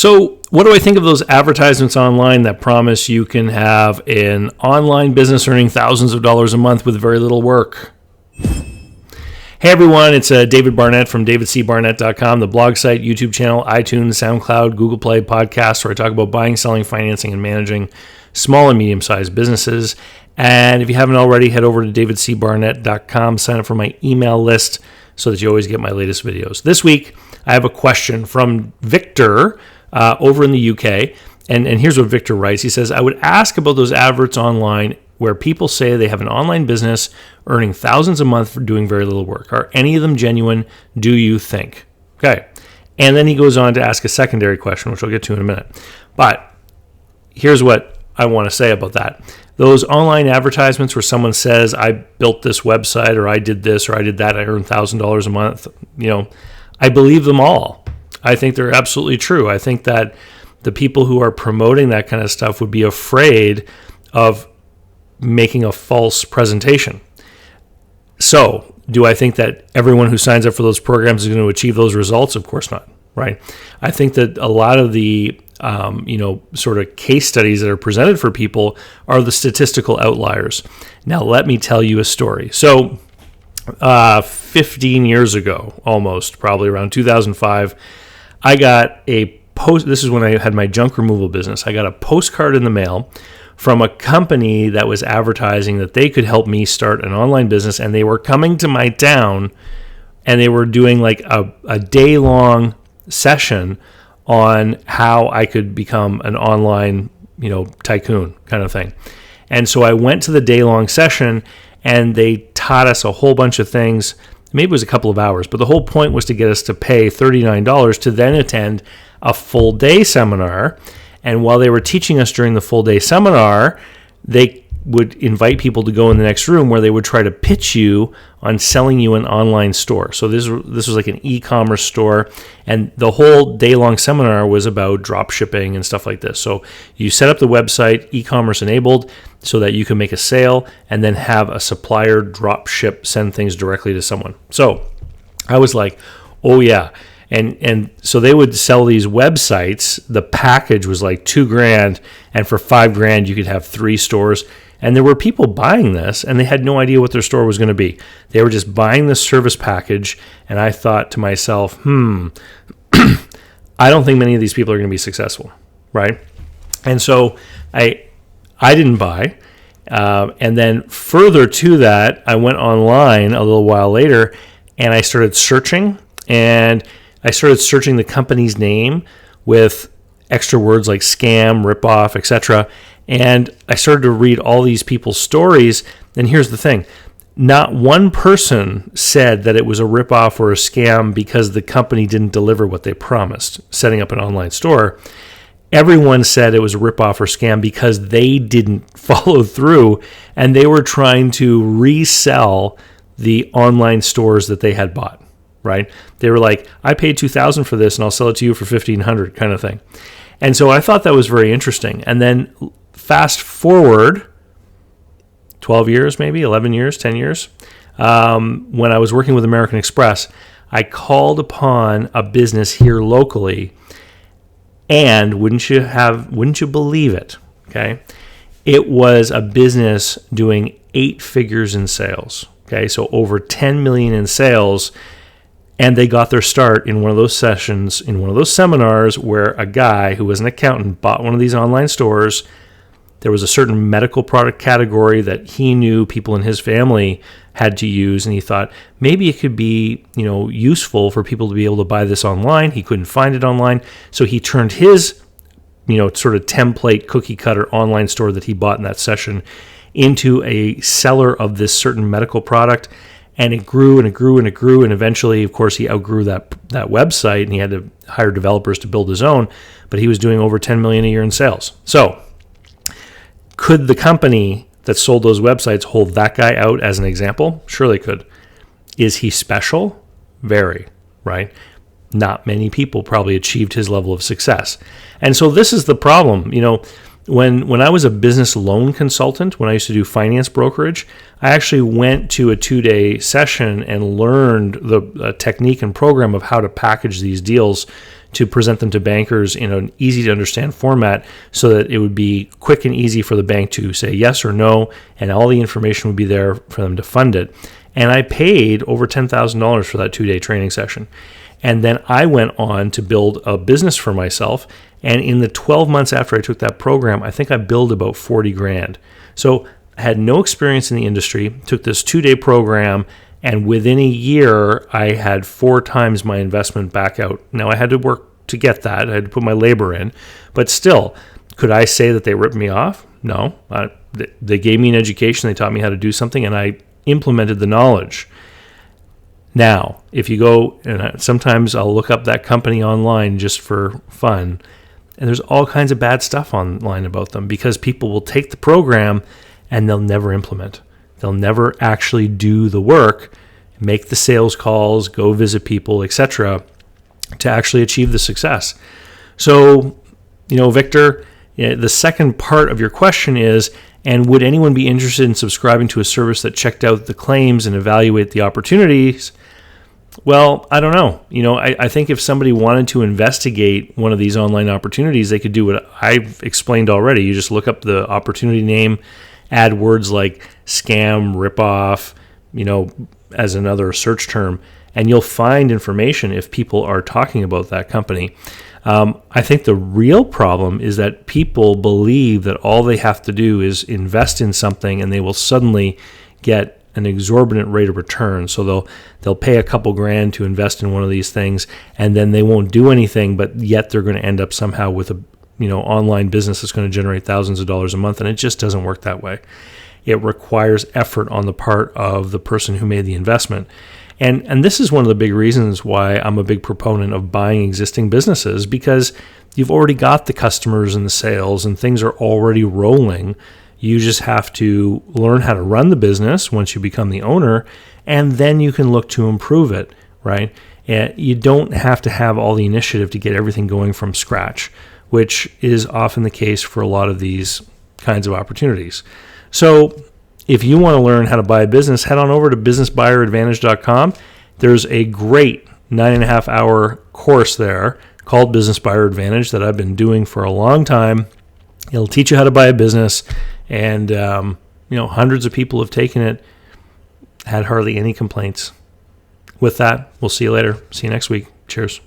So what do I think of those advertisements online that promise you can have an online business earning thousands of dollars a month with very little work? Hey everyone, it's David Barnett from davidcbarnett.com, the blog site, YouTube channel, iTunes, SoundCloud, Google Play, podcast, where I talk about buying, selling, financing, and managing small and medium-sized businesses. And if you haven't already, head over to davidcbarnett.com, sign up for my email list so that you always get my latest videos. This week, I have a question from Victor over in the UK. And here's what Victor writes. He says, I would ask about those adverts online where people say they have an online business earning thousands a month for doing very little work. Are any of them genuine, do you think? Okay. And then he goes on to ask a secondary question, which I'll get to in a minute. But here's what I want to say about that. Those online advertisements where someone says, I built this website, or I did this, or I did that, I earned $1,000 a month, I believe them all. I think they're absolutely true. I think that the people who are promoting that kind of stuff would be afraid of making a false presentation. So, do I think that everyone who signs up for those programs is going to achieve those results? Of course not, right? I think that a lot of the sort of case studies that are presented for people are the statistical outliers. Now, let me tell you a story. So, 15 years ago, almost, probably around 2005, I got a post. This is when I had my junk removal business. I got a postcard in the mail from a company that was advertising that they could help me start an online business, and they were coming to my town, and they were doing like a day-long session on how I could become an online, tycoon kind of thing. And so I went to the day-long session, and they taught us a whole bunch of things. Maybe it was a couple of hours, but the whole point was to get us to pay $39 to then attend a full day seminar. And while they were teaching us during the full day seminar, they would invite people to go in the next room where they would try to pitch you on selling you an online store. So this was like an e-commerce store, and the whole day-long seminar was about drop shipping and stuff like this. So you set up the website, e-commerce enabled, so that you can make a sale and then have a supplier drop ship, send things directly to someone. So I was like, oh yeah. And so they would sell these websites. The package was like $2,000, and for $5,000 you could have 3 stores. And there were people buying this, and they had no idea what their store was going to be. They were just buying this service package, and I thought to myself, I don't think many of these people are going to be successful, right? And so I didn't buy. And then further to that, I went online a little while later, and I started searching, and I started searching the company's name with extra words like scam, ripoff, etc. And I started to read all these people's stories. And here's the thing. Not one person said that it was a ripoff or a scam because the company didn't deliver what they promised, setting up an online store. Everyone said it was a ripoff or scam because they didn't follow through, and they were trying to resell the online stores that they had bought, right? They were like, I paid $2,000 for this and I'll sell it to you for $1,500 kind of thing. And so I thought that was very interesting. And then fast forward 12 years, maybe 11 years, 10 years, when I was working with American Express, I called upon a business here locally, and wouldn't you believe it? Okay. It was a business doing 8 figures in sales. Okay. So over 10 million in sales. And they got their start in one of those sessions, in one of those seminars where a guy who was an accountant bought one of these online stores. There was a certain medical product category that he knew people in his family had to use, and he thought maybe it could be, useful for people to be able to buy this online. He couldn't find it online, so he turned his, sort of template cookie cutter online store that he bought in that session into a seller of this certain medical product. And it grew and it grew and it grew. And eventually, of course, he outgrew that website, and he had to hire developers to build his own. But he was doing over $10 million a year in sales. So could the company that sold those websites hold that guy out as an example? Sure they could. Is he special? Very, right? Not many people probably achieved his level of success. And so this is the problem. When I was a business loan consultant, when I used to do finance brokerage, I actually went to a 2-day session and learned the technique and program of how to package these deals to present them to bankers in an easy to understand format so that it would be quick and easy for the bank to say yes or no, and all the information would be there for them to fund it. And I paid over $10,000 for that 2-day training session. And then I went on to build a business for myself. And in the 12 months after I took that program, I think I billed about 40 grand. So I had no experience in the industry, took this 2-day program, and within a year, I had 4 times my investment back out. Now, I had to work to get that. I had to put my labor in. But still, could I say that they ripped me off? No. They gave me an education. They taught me how to do something, and I implemented the knowledge. Now, if you go, and sometimes I'll look up that company online just for fun, and there's all kinds of bad stuff online about them because people will take the program and they'll never implement. They'll never actually do the work, make the sales calls, go visit people, etc., to actually achieve the success. So, Victor, the second part of your question is, and would anyone be interested in subscribing to a service that checked out the claims and evaluate the opportunities? Well, I don't know. I think if somebody wanted to investigate one of these online opportunities, they could do what I've explained already. You just look up the opportunity name, add words like scam, ripoff, as another search term, and you'll find information if people are talking about that company. I think the real problem is that people believe that all they have to do is invest in something and they will suddenly get an exorbitant rate of return. So they'll pay a couple grand to invest in one of these things, and then they won't do anything, but yet they're going to end up somehow with a online business that's going to generate thousands of dollars a month, and it just doesn't work that way. It requires effort on the part of the person who made the investment. And this is one of the big reasons why I'm a big proponent of buying existing businesses, because you've already got the customers and the sales and things are already rolling. You just have to learn how to run the business once you become the owner, and then you can look to improve it, right? You don't have to have all the initiative to get everything going from scratch, which is often the case for a lot of these kinds of opportunities. So if you want to learn how to buy a business, head on over to businessbuyeradvantage.com. There's a great 9.5-hour course there called Business Buyer Advantage that I've been doing for a long time. It'll teach you how to buy a business, and hundreds of people have taken it, had hardly any complaints. With that, we'll see you later. See you next week. Cheers.